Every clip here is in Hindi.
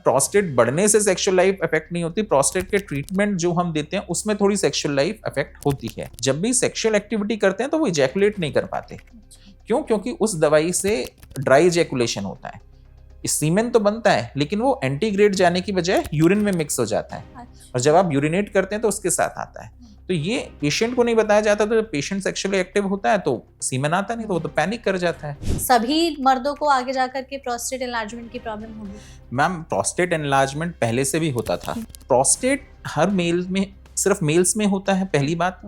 प्रोस्टेट बढ़ने से सेक्सुअल लाइफ अफेक्ट नहीं होती, प्रोस्टेट के ट्रीटमेंट जो हम देते हैं उसमें थोड़ी सेक्सुअल लाइफ अफेक्ट होती है। जब भी सेक्सुअल एक्टिविटी करते हैं तो वो इजैकुलेट नहीं कर पाते। क्यों? क्योंकि उस दवाई से ड्राई इजैकुलेशन होता है, सीमेन तो बनता है लेकिन वो एंटीग्रेड जाने की बजाय यूरिन में मिक्स हो जाता है, और जब आप यूरिनेट करते हैं तो उसके साथ आता है। तो ये पेशेंट को नहीं बताया जाता, तो जब पेशेंट सेक्सुअली एक्टिव होता है तो सीमेन आता नहीं, तो वो तो पैनिक कर जाता है। सभी मर्दों को आगे जाकर के प्रोस्टेट एनलार्जमेंट की प्रॉब्लम होगी? मैम, प्रोस्टेट एनलार्जमेंट पहले से भी होता था। प्रोस्टेट हर मेल में, सिर्फ मेल्स में होता है, पहली बात।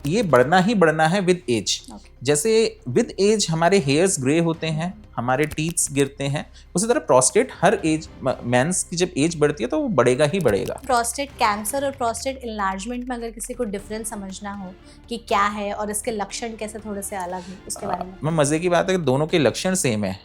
ये बढ़ना ही बढ़ना है विद एज। जैसे विद एज हमारे हेयर्स ग्रे होते हैं, हमारे टीथ्स गिरते हैं, उसी तरह प्रोस्टेट हर एज, मेंस की जब एज बढ़ती है तो वो बढ़ेगा ही बढ़ेगा। प्रोस्टेट कैंसर और प्रोस्टेट एनलार्जमेंट में अगर किसी को डिफरेंस समझना हो कि क्या है और इसके लक्षण कैसे थोड़े से अलग हैं, उसके बारे में। मैं मजे की बात है कि दोनों के लक्षण सेम है।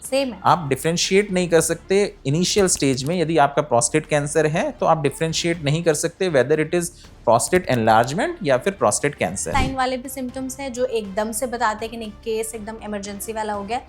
आप डिफरेंशिएट नहीं कर सकते इनिशियल स्टेज में। यदि आपका प्रोस्टेट कैंसर है तो आप डिफरेंशिएट नहीं कर सकते whether it is prostate enlargement या फिर प्रोस्टेट कैंसर। साइन वाले भी सिम्टम्स हैं जो एकदम से बताते हैं कि नहीं, केस एकदम इमरजेंसी वाला हो गया।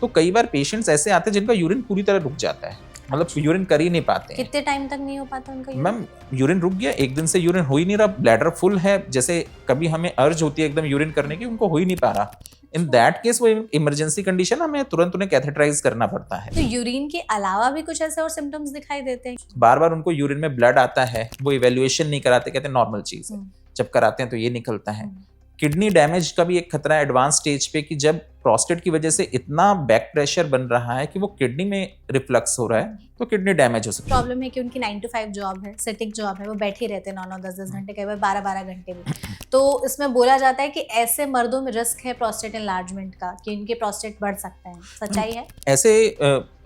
तो कई बार पेशेंट्स ऐसे आते हैं जिनका यूरिन पूरी तरह रुक जाता है, मतलब यूरिन कर ही नहीं पाते हैं। कितने टाइम तक नहीं हो पाता उनका? मैम, यूरिन रुक गया, एक दिन से यूरिन हो ही नहीं रहा, ब्लैडर फुल है, जैसे कभी हमें अर्ज होती है एकदम यूरिन करने की, उनको हो ही नहीं पा रहा। इन दैट केस वो इमरजेंसी कंडीशन, हमें तुरंत उन्हें कैथेटराइज करना पड़ता है। तो यूरिन के अलावा भी कुछ ऐसे और सिम्टम्स दिखाई देते हैं? बार बार उनको यूरिन में ब्लड आता है, वो इवेल्युएशन नहीं कराते, कहते हैं नॉर्मल चीज है। जब कराते हैं तो ये निकलता है। किडनी डैमेज का भी एक खतरा है एडवांस स्टेज पे, कि जब प्रोस्टेट की वजह से इतना बैक प्रेशर बन रहा है कि वो किडनी में रिफ्लक्स हो रहा है, तो किडनी डैमेज हो सकता है। प्रॉब्लम है कि उनकी 9 to 5 जॉब है, सिटिंग जॉब है, वो बैठे रहते हैं 9-9 10-10 घंटे, कई बार 12-12 घंटे भी। तो इसमें बोला जाता है कि ऐसे मर्दों में रिस्क है प्रोस्टेट एनलार्जमेंट का, कि इनके प्रोस्टेट बढ़ सकते हैं। सच्चाई है? ऐसे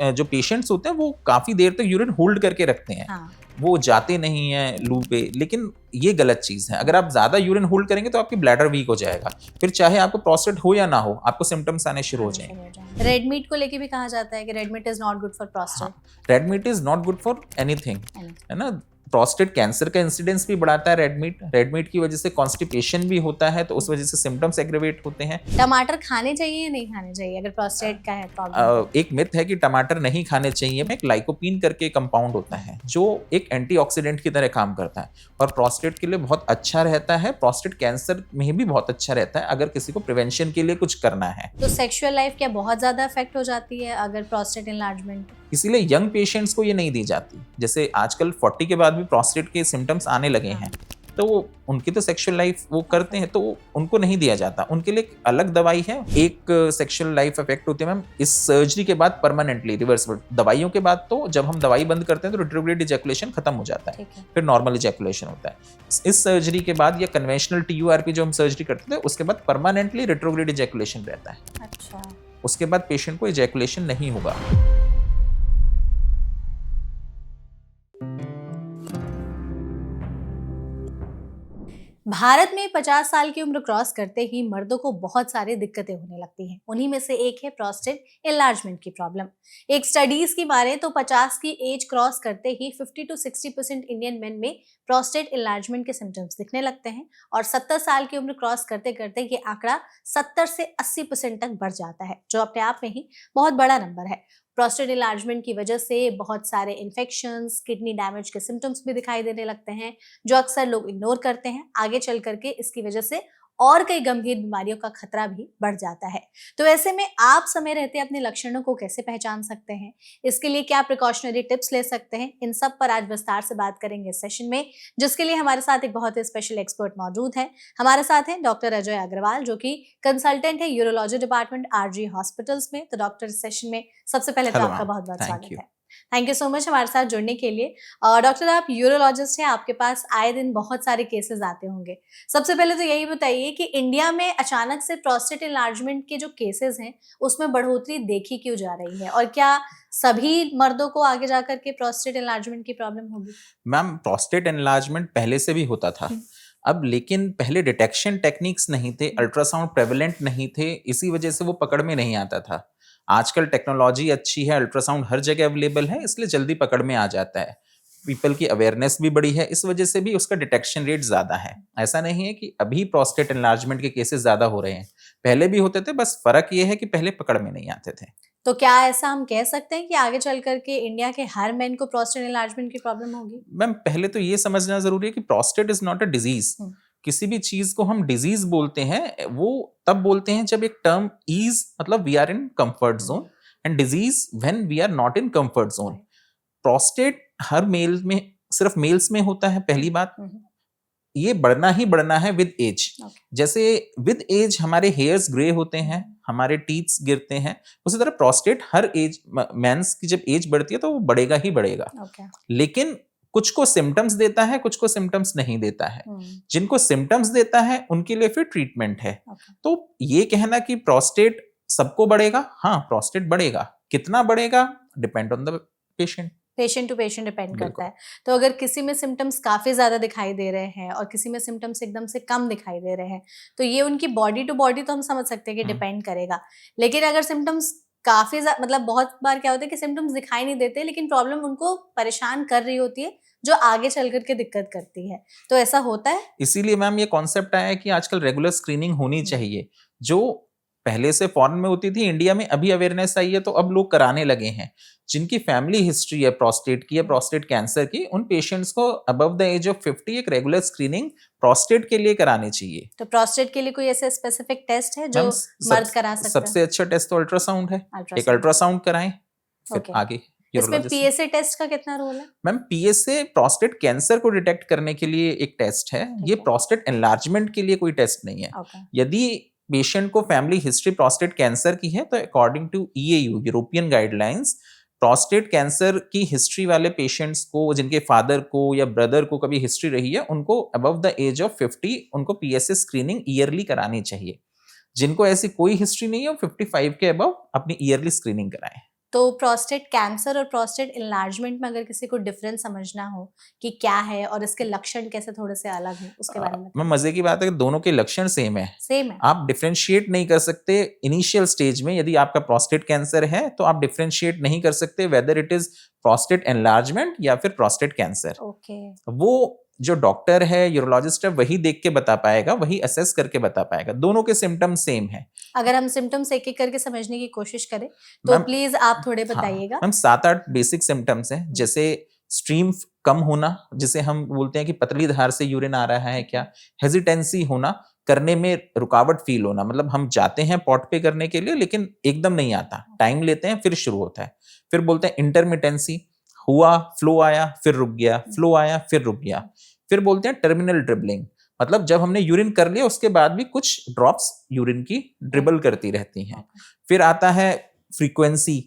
जो पेशेंट्स होते हैं वो काफी देर तक यूरिन होल्ड करके रखते हैं। हाँ। वो जाते नहीं है लू पे, लेकिन ये गलत चीज है। अगर आप ज्यादा यूरिन होल्ड करेंगे तो आपकी ब्लैडर वीक हो जाएगा, फिर चाहे आपको प्रोस्टेट हो या ना हो, आपको सिम्टम्स आने शुरू हो जाएंगे। रेड मीट को लेके भी कहा जाता है कि red meat is not good for prostate. Red meat is not good for anything, है ना। प्रोस्टेट कैंसर का इंसिडेंस भी बढ़ाता है रेड मीट। रेड मीट की वजह से कॉन्स्टिपेशन भी होता है, तो उस वजह से सिम्टम्स एग्रेवेट होते हैं। टमाटर खाने चाहिए या नहीं खाने चाहिए अगर प्रोस्टेट का है प्रॉब्लम? एक मिथ है कि टमाटर नहीं खाने चाहिए। में एक लाइकोपीन करके कंपाउंड होता है जो एक एंटीऑक्सीडेंट की तरह काम करता है और प्रोस्टेट के लिए बहुत अच्छा रहता है। प्रोस्टेट कैंसर में भी बहुत अच्छा रहता है अगर किसी को प्रिवेंशन के लिए कुछ करना है। तो सेक्सुअल लाइफ क्या बहुत ज्यादा अफेक्ट हो जाती है अगर प्रोस्टेट एनलार्जमेंट? इसीलिए यंग पेशेंट्स को ये नहीं दी जाती। जैसे आजकल 40 के बाद भी प्रोस्टेट के सिम्टम्स आने लगे हैं, तो उनकी तो सेक्सुअल लाइफ वो करते हैं, तो उनको नहीं दिया जाता। उनके लिए अलग दवाई है। एक सेक्सुअल लाइफ इफेक्ट होती है मैम इस सर्जरी के बाद परमानेंटली रिवर्सिबल। दवाइयों के बाद तो जब हम दवाई बंद करते हैं तो रिट्रोग्रेड इजैकुलेशन खत्म हो जाता है, फिर नॉर्मल इजैकुलेशन होता है। इस सर्जरी के बाद या कन्वेंशनल TURP जो हम सर्जरी करते थे उसके बाद परमानेंटली रिट्रोग्रेड इजैकुलेशन रहता है। अच्छा। उसके बाद पेशेंट को इजैकुलेशन नहीं होगा। भारत में 50 साल की उम्र क्रॉस करते ही मर्दों को बहुत सारी दिक्कतें होने लगती हैं। उन्हीं में से एक है प्रोस्टेट एनलार्जमेंट की प्रॉब्लम। एक स्टडीज की माने तो 50 की एज क्रॉस करते ही 50 to 60% इंडियन मेन में प्रोस्टेट एनलार्जमेंट के सिम्टम्स दिखने लगते हैं और 70 साल की उम्र क्रॉस करते करते ये आंकड़ा 70 से 80% तक बढ़ जाता है, जो अपने आप में ही बहुत बड़ा नंबर है। प्रोस्टेट एनलार्जमेंट की वजह से बहुत सारे इन्फेक्शंस, किडनी डैमेज के सिम्टम्स भी दिखाई देने लगते हैं, जो अक्सर लोग इग्नोर करते हैं। आगे चल करके इसकी वजह से और कई गंभीर बीमारियों का खतरा भी बढ़ जाता है। तो ऐसे में आप समय रहते अपने लक्षणों को कैसे पहचान सकते हैं, इसके लिए क्या प्रिकॉशनरी टिप्स ले सकते हैं, इन सब पर आज विस्तार से बात करेंगे इस सेशन में, जिसके लिए हमारे साथ एक बहुत ही स्पेशल एक्सपर्ट मौजूद है। हमारे साथ हैं डॉक्टर अजय अग्रवाल, जो कि कंसल्टेंट है यूरोलॉजी डिपार्टमेंट RG हॉस्पिटल्स में। तो डॉक्टर, इस सेशन में सबसे पहले तो आपका बहुत बहुत स्वागत है। थैंक यू सो मच हमारे साथ जुड़ने के लिए। डॉक्टर, आप यूरोलॉजिस्ट हैं, आपके पास आए दिन बहुत सारे केसेस आते होंगे। सबसे पहले तो यही बताइए कि इंडिया में अचानक से प्रोस्टेट एनलार्जमेंट के जो केसेस हैं उसमें बढ़ोतरी देखी क्यों जा रही है, और क्या सभी मर्दों को आगे जाकर के प्रोस्टेट एनलार्जमेंट की प्रॉब्लम होगी? मैम, प्रोस्टेट एनलार्जमेंट पहले से भी होता था अब, लेकिन पहले डिटेक्शन टेक्निक्स नहीं थे, अल्ट्रासाउंड प्रेवलेंट नहीं थे, इसी वजह से वो पकड़ में नहीं आता था। आजकल टेक्नोलॉजी अच्छी है, अल्ट्रासाउंड हर जगह अवेलेबल है, इसलिए जल्दी पकड़ में आ जाता है। पीपल की अवेयरनेस भी बड़ी है, इस वजह से भी उसका डिटेक्शन रेट ज्यादा है। ऐसा नहीं है कि अभी प्रोस्टेट एनलार्जमेंट के केसेस ज्यादा हो रहे हैं, पहले भी होते थे, बस फर्क ये है कि पहले पकड़ में नहीं आते थे। तो क्या ऐसा हम कह सकते हैं कि आगे चल करके इंडिया के हर मैन को प्रोस्टेट एनलार्जमेंट की प्रॉब्लम होगी? मैम पहले तो ये समझना जरूरी है कि prostate is not a disease. किसी भी चीज को हम डिजीज बोलते हैं वो तब बोलते हैं जब एक टर्म इज मतलब we are in comfort zone, and disease when we are not in comfort zone. Prostate हर मेल में, सिर्फ मेल्स में होता है, पहली बात। ये बढ़ना ही बढ़ना है विद एज। जैसे विद एज हमारे हेयर्स ग्रे होते हैं, हमारे टीथ्स गिरते हैं, उसी तरह प्रोस्टेट हर एज, मेंस की जब एज बढ़ती है तो वो बढ़ेगा ही बढ़ेगा। लेकिन कुछ को सिम्टम्स देता है, कुछ को सिम्टम्स नहीं देता है। जिनको सिम्टम्स देता है उनके लिए फिर ट्रीटमेंट है। तो ये कहना कि प्रोस्टेट सबको बढ़ेगा, हाँ प्रोस्टेट बढ़ेगा, कितना बढ़ेगा depend on the patient. Patient to patient depend करता है। तो अगर किसी में सिम्टम्स काफी ज्यादा दिखाई दे रहे हैं और किसी में सिम्टम्स एकदम से कम दिखाई दे रहे हैं, तो ये उनकी बॉडी टू बॉडी तो हम समझ सकते हैं कि डिपेंड करेगा। लेकिन अगर सिम्टम्स काफी मतलब बहुत बार क्या होता है कि सिम्टम्स दिखाई नहीं देते लेकिन प्रॉब्लम उनको परेशान कर रही होती है जो आगे चल करके दिक्कत करती है, तो ऐसा होता है। इसीलिए मैम ये कॉन्सेप्ट आया है कि आजकल रेगुलर स्क्रीनिंग होनी चाहिए, जो पहले से फॉरेन में होती थी, इंडिया में अभी अवेयरनेस आई है तो अब लोग कराने लगे हैं। जिनकी फैमिली हिस्ट्री है प्रोस्टेट की या प्रोस्टेट कैंसर की, उन पेशेंट्स को अबव द एज ऑफ 50 एक रेगुलर स्क्रीनिंग प्रोस्टेट के लिए करानी चाहिए। तो प्रोस्टेट के लिए कोई ऐसे स्पेसिफिक टेस्ट है जो मर्द करा सकते हैं? सबसे अच्छा टेस्ट तो अल्ट्रासाउंड है। एक अल्ट्रासाउंड कराएं, फिर आगे। इसमें पीएसए टेस्ट का कितना रोल है? मैम पीएसए प्रोस्टेट कैंसर को डिटेक्ट करने के लिए एक टेस्ट है, ये प्रोस्टेट एनलार्जमेंट के लिए कोई टेस्ट नहीं है। यदि पेशेंट को फैमिली हिस्ट्री प्रोस्टेट कैंसर की है तो according to EAU European guidelines, prostate cancer की हिस्ट्री वाले पेशेंट्स को, जिनके फादर को या ब्रदर को कभी हिस्ट्री रही है, उनको अबव द एज ऑफ 50 उनको पीएसए स्क्रीनिंग ईयरली करानी चाहिए। जिनको ऐसी कोई हिस्ट्री नहीं है वो 55 के अबव अपनी ईयरली स्क्रीनिंग कराएं। तो प्रोस्टेट कैंसर और प्रोस्टेट एनलार्जमेंट में अगर किसी को डिफरेंस समझना हो कि क्या है और इसके लक्षण कैसे थोड़े से अलग हैं, उसके बारे में। मैं मजे की बात है कि दोनों के लक्षण सेम है। आप डिफरेंशिएट नहीं कर सकते इनिशियल स्टेज में। यदि आपका प्रोस्टेट कैंसर है तो आप डिफरेंशिएट नहीं कर सकते whether it is prostate enlargement या फिर प्रोस्टेट कैंसर। वो जो डॉक्टर है, यूरोलॉजिस्ट है, वही देख के बता पाएगा, वही असेस करके बता पाएगा। दोनों के सिम्टम्स सेम है। अगर हम सिम्टम्स एक एक करके समझने की कोशिश करें तो प्लीज आप थोड़े बताइएगा। हम 7-8 बेसिक सिम्टम्स हैं, जैसे स्ट्रीम कम होना, जिसे हम बोलते हैं कि पतली धार से यूरिन आ रहा है क्या। हेजिटेंसी होना, करने में रुकावट फील होना, मतलब हम जाते हैं पॉट पे करने के लिए लेकिन एकदम नहीं आता, टाइम लेते हैं फिर शुरू होता है। फिर बोलते हैं इंटरमिटेंसी, हुआ फ्लो आया फिर रुक गया, फ्लो आया फिर रुक गया। फिर बोलते हैं टर्मिनल ड्रिबलिंग, मतलब जब हमने यूरिन कर लिया उसके बाद भी कुछ ड्रॉप्स यूरिन की ड्रिबल करती रहती हैं। फिर आता है फ्रीक्वेंसी,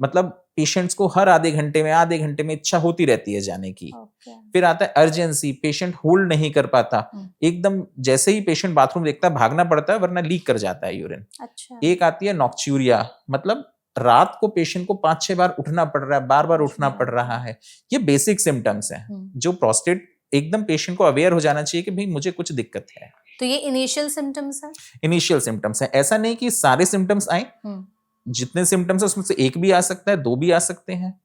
मतलब पेशेंट्स को हर आधे घंटे में इच्छा होती रहती है जाने की। फिर आता है अर्जेंसी, पेशेंट होल्ड नहीं कर पाता, एकदम जैसे ही पेशेंट बाथरूम देखता है भागना पड़ता है वरना लीक कर जाता है यूरिन। एक आती है नॉक्च्यूरिया, मतलब रात को पेशेंट को 5-6 बार उठना पड़ रहा है, बार बार उठना पड़ रहा है। ये बेसिक सिम्टम्स हैं जो प्रोस्टेट एकदम पेशेंट को अवेयर हो जाना चाहिए कि भाई मुझे कुछ दिक्कत है। तो ये इनिशियल सिम्टम्स है? इनिशियल सिम्टम्स है। ऐसा नहीं कि सारे सिम्टम्स आए, जितने सिम्टम्स है उसमें से एक भी आ सकता है, 2 भी आ सकते हैं।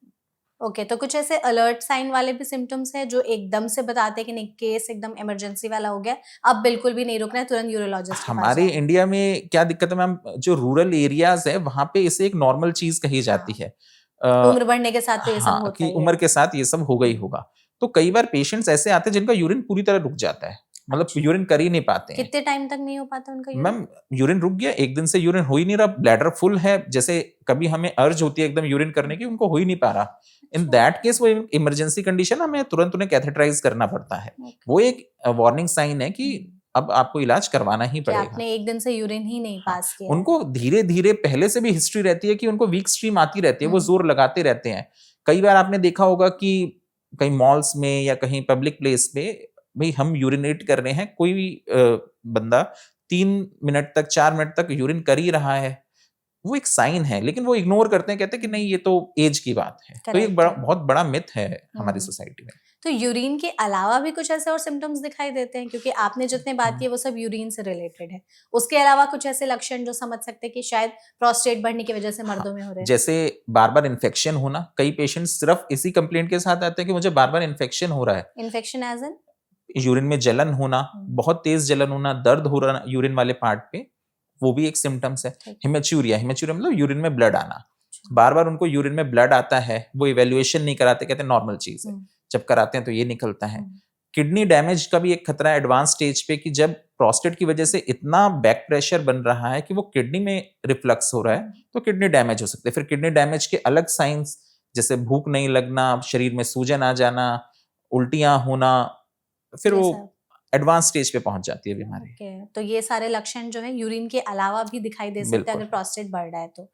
ओके, तो कुछ ऐसे अलर्ट साइन वाले भी सिम्टम्स हैं जो एकदम से बताते हैं कि नहीं केस एकदम इमरजेंसी वाला हो गया, अब बिल्कुल भी नहीं रुकना है, तुरंत यूरोलॉजिस्ट के पास जाओ। हमारे इंडिया में क्या दिक्कत है मैम, जो रूरल एरियाज है वहां पे इसे एक नॉर्मल चीज कही जाती है। उम्र बढ़ने के साथ तो ये सब होता है, उम्र के साथ ये सब होगा ही होगा। तो कई बार पेशेंट्स ऐसे आते हैं जिनका यूरिन पूरी तरह रुक जाता है, मतलब यूरिन कर ही नहीं पाते हैं। कितने टाइम तक नहीं हो पाता उनका यूरिन? मैम यूरिन रुक गया, एक दिन से यूरिन हो ही नहीं रहा, ब्लैडर फुल है, जैसे कभी हमें अर्ज होती है एकदम यूरिन करने की, उनको हो ही नहीं पा रहा। इन दैट केस वो इमरजेंसी कंडीशन, हमें तुरंत उन्हें कैथेटराइज करना पड़ता है। वो एक वार्निंग साइन है कि अब आपको इलाज करवाना ही पड़ेगा। आपने एक दिन से यूरिन ही नहीं पास किया। उनको धीरे धीरे पहले से भी हिस्ट्री रहती है कि उनको वीक स्ट्रीम आती रहती है, वो जोर लगाते रहते हैं। कई बार आपने देखा होगा कि कहीं मॉल्स में या कहीं पब्लिक प्लेस पे भाई हम यूरिनेट कर रहे हैं, कोई भी बंदा 3 मिनट तक 4 मिनट तक यूरिन कर ही रहा है, वो एक साइन है, लेकिन वो इग्नोर करते हैं, कहते हैं कि नहीं ये तो एज की बात है। तो ये बहुत बड़ा मिथ है हमारी सोसाइटी में। तो यूरिन के अलावा भी कुछ ऐसे और सिम्टम्स दिखाई देते हैं, क्योंकि आपने जितने बात की वो सब यूरिन से रिलेटेड है, उसके अलावा कुछ ऐसे लक्षण जो समझ सकते हैं कि शायद प्रोस्टेट बढ़ने की वजह से मर्दों में हो रहे हैं? जैसे बार बार इन्फेक्शन होना, कई पेशेंट सिर्फ इसी कंप्लेंट के साथ आते हैं कि मुझे बार बार इन्फेक्शन हो रहा है। इन्फेक्शन एज इन यूरिन में जलन होना, बहुत तेज जलन होना, दर्द हो रहा यूरिन वाले पार्ट पे, वो भी एक सिम्टम्स है। हिमेच्यूरिया, हिमेच्यूरिया मतलब यूरिन में ब्लड आना, बार बार उनको यूरिन में ब्लड आता है, वो इवेल्युएशन नहीं कराते, कहते हैं नॉर्मल चीज है, जब कराते हैं तो ये निकलता है। किडनी डैमेज का भी एक खतरा है एडवांस स्टेज पे कि जब प्रोस्टेट की वजह से इतना बैक प्रेशर बन रहा है कि वो किडनी में रिफ्लक्स हो रहा है, तो किडनी डैमेज हो सकते हैं। फिर किडनी डैमेज के अलग साइंस जैसे भूख नहीं लगना, शरीर में सूजन आ जाना, उल्टियां होना, फिर वो एडवांस स्टेज पे पहुंच जाती है बीमारी। तो ये सारे लक्षण जो है यूरिन के अलावा भी दिखाई दे सकते हैं बिल्कुल। अगर प्रोस्टेट बढ़ रहा है तो।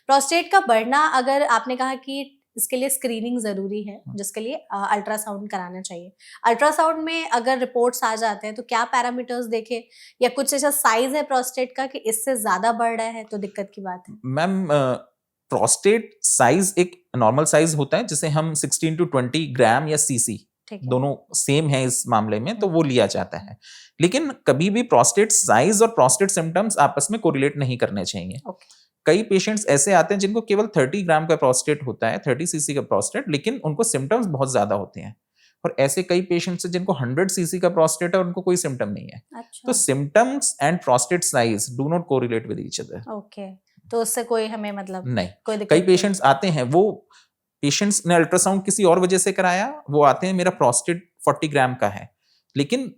प्रोस्टेट का बढ़ना, अगर आपने कहा कि इसके लिए स्क्रीनिंग जरूरी है, जिसके लिए अल्ट्रासाउंड कराना चाहिए। अल्ट्रासाउंड में अगर रिपोर्ट्स आ जाते हैं तो क्या पैरामीटर्स देखे, या कुछ ऐसा साइज है प्रोस्टेट का कि इससे ज्यादा बढ़ रहा है तो दिक्कत की बात है? मैम, प्रोस्टेट साइज एक नॉर्मल साइज होता है जिसे हम 16 to 20 ग्राम या सीसी दोनों सेम है इस मामले में, तो वो लिया जाता है। लेकिन कभी भी प्रोस्टेट साइज और प्रोस्टेट सिम्टम्स आपस में कोरिलेट नहीं करने चाहिए। कई पेशेंट्स ऐसे आते हैं जिनको केवल 30 ग्राम का प्रोस्टेट होता है, 30 सीसी का प्रोस्टेट, लेकिन उनको सिम्टम्स बहुत ज्यादा होते हैं। और ऐसे कई पेशेंट्स हैं जिनको 100 सीसी का प्रोस्टेट है और उनको कोई सिम्टम नहीं है। तो symptoms and prostate size do not correlate with each other. Okay, तो उससे कोई हमें मतलब नहीं। कोई दिक्कत कई पेशेंट्स आते हैं, वो पेशेंट्स ने अल्ट्रासाउंड किसी और वजह से कराया, वो आते हैं मेरा प्रोस्टेट 40 ग्राम का है, लेकिन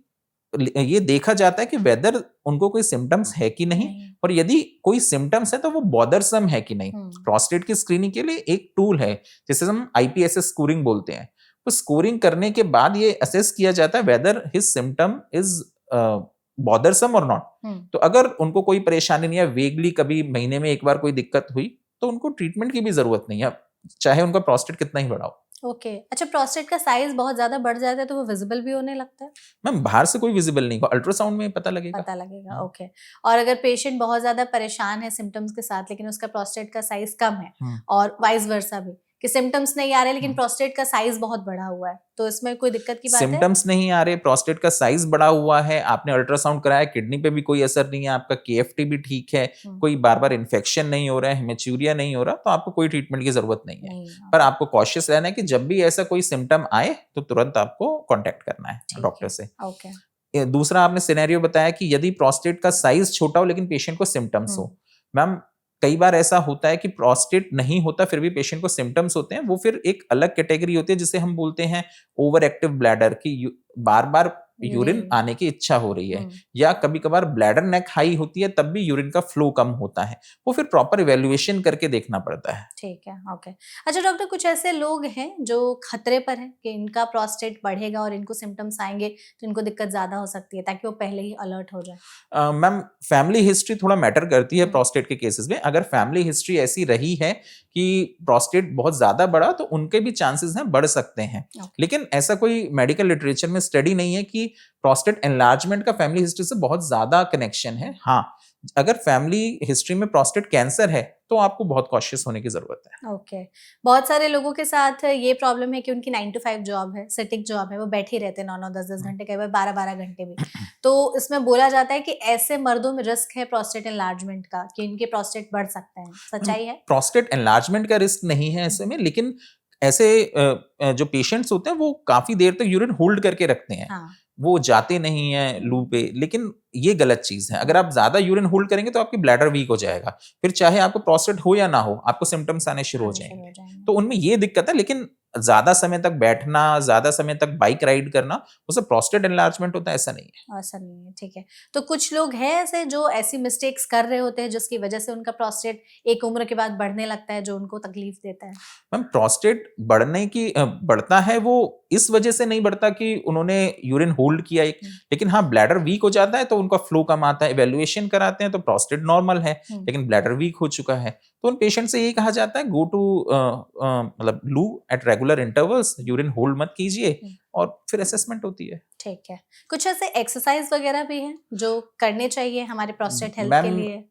ये देखा जाता है कि वेदर उनको कोई सिम्टम्स है कि नहीं, और यदि कोई सिम्टम्स है तो वो बॉदरसम है कि नहीं। प्रोस्टेट की स्क्रीनिंग के लिए एक टूल है जिसे हम IPSS स्कोरिंग बोलते हैं। तो स्कोरिंग करने के बाद ये असेस किया जाता है weather his symptom is bothersome और नॉट। तो अगर उनको कोई परेशानी नहीं है, वेगली कभी महीने में एक बार कोई दिक्कत हुई, तो उनको ट्रीटमेंट की भी जरूरत नहीं है, चाहे उनका प्रोस्टेट कितना ही बड़ा हो। ओके, अच्छा, प्रोस्टेट का साइज बहुत ज्यादा बढ़ जाता है तो वो विजिबल भी होने लगता है? मैम, बाहर से कोई विजिबल नहीं, अल्ट्रासाउंड में पता लगेगा। ओके। और अगर पेशेंट बहुत ज्यादा परेशान है सिम्टम्स के साथ, लेकिन उसका प्रोस्टेट का साइज कम है, और वाइस वर्सा भी, कि सिम्टम्स नहीं आ रहे लेकिन प्रोस्टेट का साइज बहुत बड़ा हुआ है, तो इसमें कोई दिक्कत की बात है? सिम्टम्स नहीं आ रहे, प्रोस्टेट का साइज बड़ा हुआ है, आपने अल्ट्रासाउंड कराया, किडनी पे भी कोई असर नहीं है, आपका KFT भी ठीक है, कोई बार बार इन्फेक्शन नहीं हो रहा है, हेमेच्यूरिया नहीं हो रहा, तो आपको कोई ट्रीटमेंट की जरूरत नहीं है। पर आपको कॉशियस रहना है कि जब भी ऐसा कोई सिम्टम आए तो तुरंत आपको कॉन्टेक्ट करना है डॉक्टर से। दूसरा, आपने सिनेरियो बताया कि यदि प्रोस्टेट का साइज छोटा हो लेकिन पेशेंट को सिम्टम्स हो। मैम, कई बार ऐसा होता है कि प्रोस्टेट नहीं होता फिर भी पेशेंट को सिम्टम्स होते हैं, वो फिर एक अलग कैटेगरी होती है जिसे हम बोलते हैं ओवर एक्टिव ब्लैडर, की बार बार यूरिन आने की इच्छा हो रही है, या कभी कभार ब्लैडर नेक हाई होती है तब भी यूरिन का फ्लो कम होता है, वो फिर प्रॉपर इवैल्यूएशन करके देखना पड़ता है। ठीक है, ओके। अच्छा डॉक्टर, कुछ ऐसे लोग हैं जो खतरे पर हैं कि इनका प्रोस्टेट बढ़ेगा और इनको सिम्टम्स आएंगे तो इनको दिक्कत ज्यादा हो सकती है, ताकि वो पहले ही अलर्ट हो जाए? मैम, फैमिली हिस्ट्री थोड़ा मैटर करती है प्रोस्टेट के केसेस में। अगर फैमिली हिस्ट्री ऐसी रही है कि प्रोस्टेट बहुत ज्यादा बढ़ा तो उनके भी चांसेस हैं, बढ़ सकते हैं। लेकिन ऐसा कोई मेडिकल लिटरेचर में स्टडी नहीं है कि प्रोस्टेट एनलार्जमेंट का फैमिली हिस्ट्री से बहुत ज्यादा कनेक्शन है। हाँ, अगर फैमिली हिस्ट्री में प्रोस्टेट कैंसर है तो आपको बहुत कॉशियस होने की जरूरत है। ओके। बहुत सारे लोगों के साथ ये प्रॉब्लम है कि उनकी 9 to 5 जॉब है, सिटिंग जॉब है, वो बैठे रहते हैं 9-9, 10-10 घंटे, कई बार 12-12 घंटे भी। तो इसमें बोला जाता है कि ऐसे मर्दों में रिस्क है प्रोस्टेट एनलार्जमेंट का, कि इनके प्रोस्टेट बढ़ सकते हैं, सच्चाई है? प्रोस्टेट एनलार्जमेंट का रिस्क नहीं है ऐसे में, लेकिन ऐसे जो पेशेंट्स होते हैं वो काफी देर तक यूरिन होल्ड करके रखते हैं। वो जाते नहीं है लू पे, लेकिन ये गलत चीज है। अगर आप ज्यादा यूरिन होल्ड करेंगे तो आपकी ब्लैडर वीक हो जाएगा, फिर चाहे आपको प्रोस्टेट हो या ना हो आपको सिम्टम्स आने शुरू हो जाएंगे। तो उनमें ये दिक्कत है, लेकिन ज्यादा समय तक बैठना, ज्यादा समय तक बाइक राइड करना, उससे प्रोस्टेट एनलार्जमेंट होता है, ऐसा नहीं है। ऐसा नहीं है, ठीक है। तो कुछ लोग हैं ऐसे जो ऐसी मिस्टेक्स कर रहे होते हैं जिसकी वजह से उनका प्रोस्टेट एक उम्र के बाद बढ़ने लगता है, जो उनको तकलीफ देता है? मैम, प्रोस्टेट बढ़ता है वो इस वजह से नहीं बढ़ता कि उन्होंने यूरिन होल्ड किया एक, लेकिन हाँ, ब्लैडर वीक हो जाता है तो उनका फ्लो कम आता है। इवैल्यूएशन कराते हैं तो प्रोस्टेट नॉर्मल है, लेकिन ब्लैडर वीक हो चुका है, तो उन पेशेंट से यही कहा जाता है गो टू मतलब लू at regular intervals, urine hold मत कीजिए, और फिर असेसमेंट होती है। ठीक है। कुछ ऐसे एक्सरसाइज वगैरह भी हैं जो करने चाहिए हमारे प्रोस्टेट हेल्थ के लिए?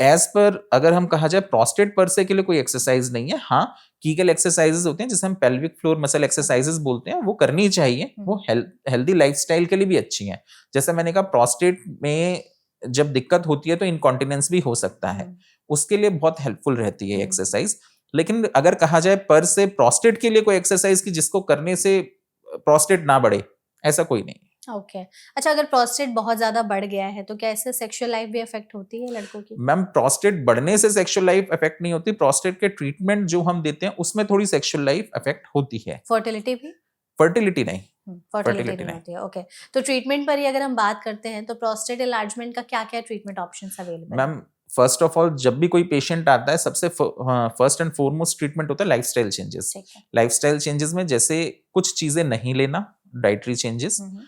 एज पर अगर हम कहा जाए प्रोस्टेट पर से के लिए कोई एक्सरसाइज नहीं है। हाँ, कीगल एक्सरसाइजेस होते हैं जिसे हम पेल्विक फ्लोर मसल एक्सरसाइजेस बोलते हैं, वो करनी चाहिए, वो हेल्दी लाइफस्टाइल के लिए भी अच्छी हैं। जैसे मैंने कहा, प्रोस्टेट में जब दिक्कत होती है तो इनकॉन्टिनेंस भी हो सकता है, उसके लिए बहुत हेल्पफुल रहती है एक्सरसाइज। लेकिन अगर कहा जाए पर से प्रोस्टेट के लिए कोई एक्सरसाइज की जिसको करने से प्रोस्टेट ना बढ़े, ऐसा कोई नहीं। ओके। अच्छा, अगर प्रोस्टेट बहुत ज्यादा बढ़ गया है तो क्या इससे सेक्सुअल लाइफ भी अफेक्ट होती है लड़कों की? मैम प्रोस्टेट बढ़ने से सेक्सुअल लाइफ अफेक्ट नहीं होती, प्रोस्टेट के ट्रीटमेंट जो हम देते हैं उसमें थोड़ी सेक्सुअल लाइफ अफेक्ट होती है, फर्टिलिटी भी? फर्टिलिटी नहीं। फर्टिलिटी फर्टिलिटी नहीं नहीं। होती है। ओके। तो ट्रीटमेंट पर ही अगर हम बात करते हैं तो प्रोस्टेट एनलार्जमेंट का क्या क्या ट्रीटमेंट ऑप्शंस अवेलेबल है? मैम फर्स्ट ऑफ ऑल जब भी कोई पेशेंट आता है सबसे फर्स्ट एंड फॉरमोस्ट ट्रीटमेंट होता है लाइफस्टाइल चेंजेस। ठीक है। लाइफस्टाइल चेंजेस में जैसे कुछ चीजें नहीं लेना, डाइटरी चेंजेस, हम्म,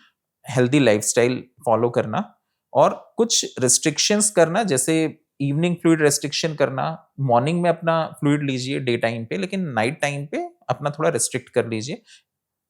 हेल्दी लाइफस्टाइल फॉलो करना और कुछ रिस्ट्रिक्शंस करना, जैसे इवनिंग फ्लूइड रेस्ट्रिक्शन करना, मॉर्निंग में अपना फ्लूइड लीजिए डे टाइम पे, लेकिन नाइट टाइम पे अपना थोड़ा रिस्ट्रिक्ट कर लीजिए,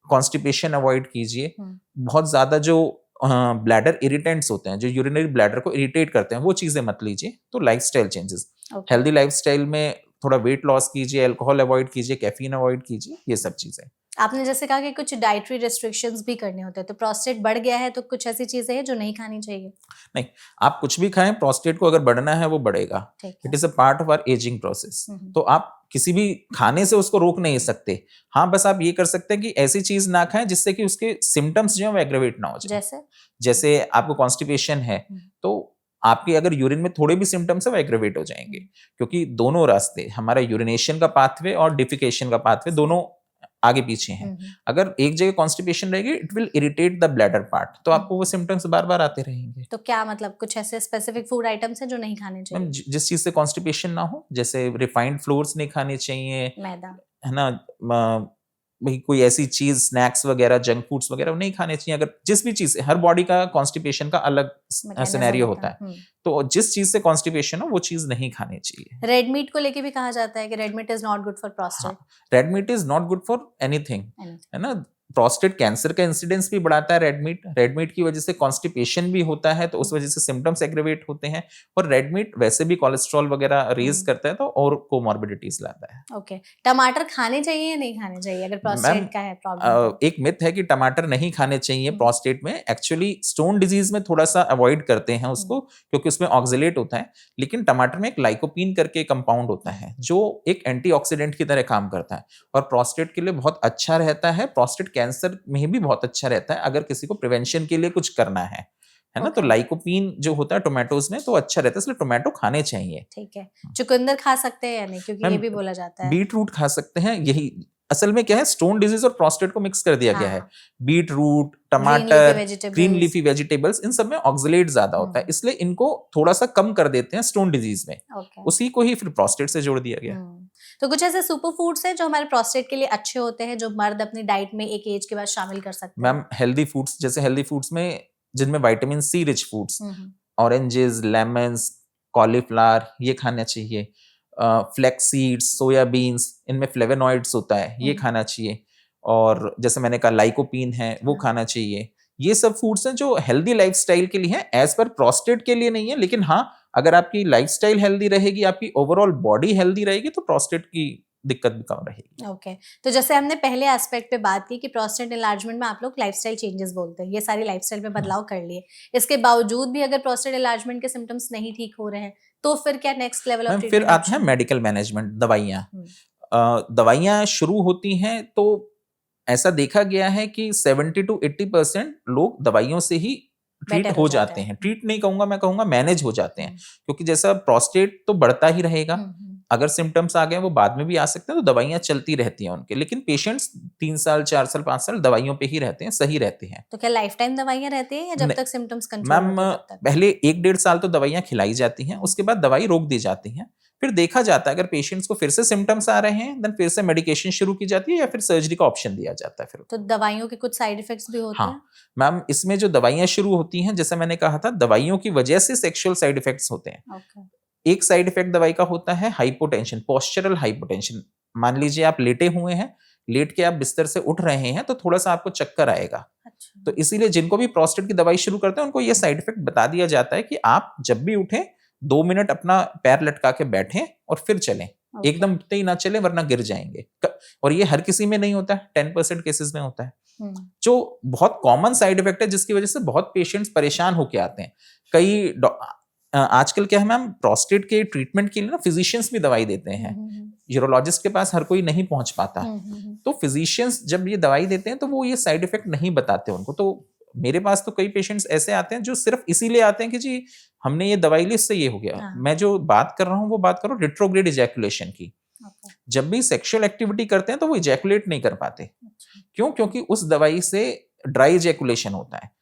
कॉन्स्टिपेशन अवॉइड कीजिए, बहुत ज्यादा जो ब्लैडर इरिटेंट्स होते हैं जो यूरिनरी ब्लैडर को इरिटेट करते हैं वो चीजें मत लीजिए। तो lifestyle changes, okay. Healthy lifestyle में थोड़ा वेट लॉस कीजिए, अल्कोहल अवॉइड कीजिए, कैफीन अवॉइड कीजिए, ये सब चीजें। आपने जैसे कहा कि कुछ डाइटरी रेस्ट्रिक्शंस भी करने होते हैं, तो प्रोस्टेट बढ़ गया है तो कुछ ऐसी चीजें हैं जो नहीं खानी चाहिए? नहीं, आप कुछ भी खाएं, प्रोस्टेट को अगर बढ़ना है वो बढ़ेगा। ठीक इट है। Is a part of our aging process. हम्म, तो आप किसी भी खाने से उसको रोक नहीं सकते। हाँ, बस आप ये कर सकते हैं कि ऐसी चीज ना खाएं जिससे कि उसके सिम्टम्स जो है वो एग्रेवेट ना हो जाए। जैसे? जैसे आपको कॉन्स्टिपेशन है तो आपके अगर यूरिन में थोड़े भी सिम्टम्स है वो एग्रेवेट हो जाएंगे, क्योंकि दोनों रास्ते, हमारा यूरिनेशन का पाथवे और डिफिकेशन का पाथवे, दोनों आगे पीछे हैं। अगर एक जगह कॉन्स्टिपेशन रहेगी it will irritate the bladder part, तो आपको वो सिम्टम्स बार बार आते रहेंगे। तो क्या मतलब कुछ ऐसे स्पेसिफिक फूड आइटम्स हैं जो नहीं खाने मैम चाहिए? जिस चीज से कॉन्स्टिपेशन ना हो, जैसे रिफाइंड फ्लोर्स नहीं खाने चाहिए, मैदा? है ना, भाई कोई ऐसी चीज स्नैक्स वगैरह, जंक फूड्स वगैरह वो नहीं खाने चाहिए। अगर जिस भी चीज से, हर बॉडी का कॉन्स्टिपेशन का अलग मैकेनिज्म सिनेरियो होता है, तो जिस चीज से कॉन्स्टिपेशन हो वो चीज नहीं खानी चाहिए। रेड मीट को लेके भी कहा जाता है कि red meat is not good for हाँ, prostate. Red meat is not good for anything, है ना। प्रोस्टेट कैंसर का इंसिडेंस भी बढ़ाता है रेड मीट। रेड मीट की वजह से कॉन्स्टिपेशन भी होता है, तो उस वजह से सिम्टम्स एग्रेवेट होते हैं। और रेड मीट वैसे भी कोलेस्ट्रॉल वगैरह रेज करता है, तो और कोमॉर्बिडिटीज लाता है। ओके। टमाटर खाने चाहिए या नहीं खाने चाहिए अगर मैम प्रोस्टेट का है प्रॉब्लम? एक मिथ है कि टमाटर नहीं खाने चाहिए प्रोस्टेट में। एक्चुअली स्टोन डिजीज में थोड़ा सा अवॉइड करते हैं उसको, क्योंकि उसमें ऑक्सलेट होता है। लेकिन टमाटर में एक लाइकोपीन करके कंपाउंड होता है जो एक एंटीऑक्सीडेंट की तरह काम करता है और प्रोस्टेट के लिए बहुत अच्छा रहता है। प्रोस्टेट कैंसर में भी बहुत अच्छा रहता है अगर किसी को प्रिवेंशन के लिए कुछ करना है ना। तो लाइकोपीन जो होता है टोमेटोज में तो अच्छा रहता है, इसलिए टोमेटो खाने चाहिए। ठीक है। चुकंदर खा सकते हैं या नहीं, क्योंकि ये भी बोला जाता है। बीट रूट खा सकते हैं। यही असल में क्या है, स्टोन डिजीज और प्रोस्टेट को मिक्स कर दिया गया है। बीट रूट, टमाटर, ग्रीन लीफी वेजिटेबल्स, इन सब में ऑक्सलेट ज्यादा होता है, इसलिए इनको थोड़ा सा कम कर देते हैं स्टोन डिजीज में। उसी को ही फिर प्रोस्टेट से जोड़ दिया गया। तो कुछ ऐसे सुपर फूड्स हैं जो हमारे प्रोस्टेट के लिए अच्छे होते हैं, जो मर्द अपनी डाइट में एक एज के बाद शामिल कर सकते हैं? मैम हेल्दी फूड्स, जैसे हेल्दी फूड्स में जिनमें vitamin C rich foods, oranges, lemons, cauliflower, ये खाना चाहिए। फ्लैक्स सीड्स, सोयाबीन्स, इनमें फ्लेवोनॉइड्स होता है, ये खाना चाहिए। और जैसे मैंने कहा लाइकोपीन है, वो खाना चाहिए। ये सब फूड्स हैं जो हेल्दी लाइफस्टाइल के लिए हैं, एज पर प्रोस्टेट के लिए नहीं है। लेकिन हाँ, अगर आपकी लाइफस्टाइल हेल्दी रहेगी, आपकी ओवरऑल बॉडी हेल्दी रहेगी, तो प्रोस्टेट की दिक्कत भी कम रहेगी। ओके। तो जैसे हमने पहले एस्पेक्ट पे बात की कि प्रोस्टेट एनलार्जमेंट में आप लोग लाइफस्टाइल चेंजेस बोलते हैं, ये सारी लाइफस्टाइल में बदलाव कर लिए, इसके बावजूद भी अगर प्रोस्टेट एनलार्जमेंट के सिम्टम्स नहीं ठीक हो रहे हैं तो फिर क्या नेक्स्ट लेवल ऑफ फिर ट्रीटमेंट आते हैं मेडिकल मैनेजमेंट, दवाइयाँ। दवाइयाँ शुरू होती हैं तो ऐसा देखा गया है कि 70 to 80% लोग दवाइयों से ही ट्रीट हो जाते हैं। ट्रीट नहीं कहूंगा, मैं कहूंगा मैनेज हो जाते हैं, क्योंकि जैसा प्रोस्टेट तो बढ़ता ही रहेगा। अगर सिम्टम्स आ गए वो बाद में भी आ सकते हैं, तो दवाइयां चलती रहती हैं उनके। लेकिन पेशेंट्स 3 साल, 4 साल, 5 साल दवाइयों पे ही रहते हैं, सही रहते हैं। तो क्या लाइफ टाइम दवाइयां रहती हैं या जब तक सिम्टम्स कंट्रोल मैम होते हैं तब तक? पहले 1-1.5 साल तो दवाइयां खिलाई जाती हैं, उसके बाद दवाई रोक दी जाती हैं। फिर देखा जाता है अगर पेशेंट्स को फिर से सिम्टम्स आ रहे हैं, देन फिर से मेडिकेशन शुरू की जाती है या फिर सर्जरी का ऑप्शन दिया जाता है। फिर तो दवाइयों के कुछ साइड इफेक्ट्स भी होते हैं? हाँ मैम, इसमें जो दवाइयां शुरू होती हैं, जैसे मैंने कहा था, दवाइयों की वजह से सेक्सुअल साइड इफेक्ट्स होते हैं। एक साइड इफेक्ट दवाई का होता है हाइपोटेंशन, पोस्चरल हाइपोटेंशन। मान लीजिए आप लेटे हुए हैं, लेट के आप बिस्तर से उठ रहे हैं तो थोड़ा सा आपको चक्कर आएगा। अच्छा। तो इसीलिए जिनको भी प्रोस्टेट की दवाई शुरू करते हैं उनको ये साइड इफेक्ट बता दिया जाता है कि आप जब भी उठें 2 मिनट अपना पैर लटका के बैठें और फिर चलें। एकदम उठते ही ना चलें वरना गिर जाएंगे। और ये हर किसी में नहीं होता है, 10% केसेस में होता है, जो बहुत कॉमन साइड इफेक्ट है, जिसकी वजह से बहुत पेशेंट्स परेशान होके आते हैं। कई आजकल क्या है मैम, प्रोस्टेट के ट्रीटमेंट के लिए ना फिजिशियंस भी दवाई देते हैं। यूरोलॉजिस्ट के पास हर कोई नहीं पहुंच पाता, तो फिजिशियंस जब ये दवाई देते हैं तो वो ये साइड इफेक्ट नहीं बताते उनको। तो मेरे पास तो कई पेशेंट्स ऐसे आते हैं जो सिर्फ इसीलिए आते हैं कि जी हमने ये दवाई ली, इससे ये हो गया। हाँ। मैं जो बात कर रहा हूँ वो बात कर रहा हूँ रिट्रोग्रेड इजैकुलेशन की। ओके। जब भी सेक्सुअल एक्टिविटी करते हैं तो वो इजैकुलेट नहीं कर पाते। अच्छा। क्यों? क्योंकि उस दवाई से ड्राई इजैकुलेशन होता है।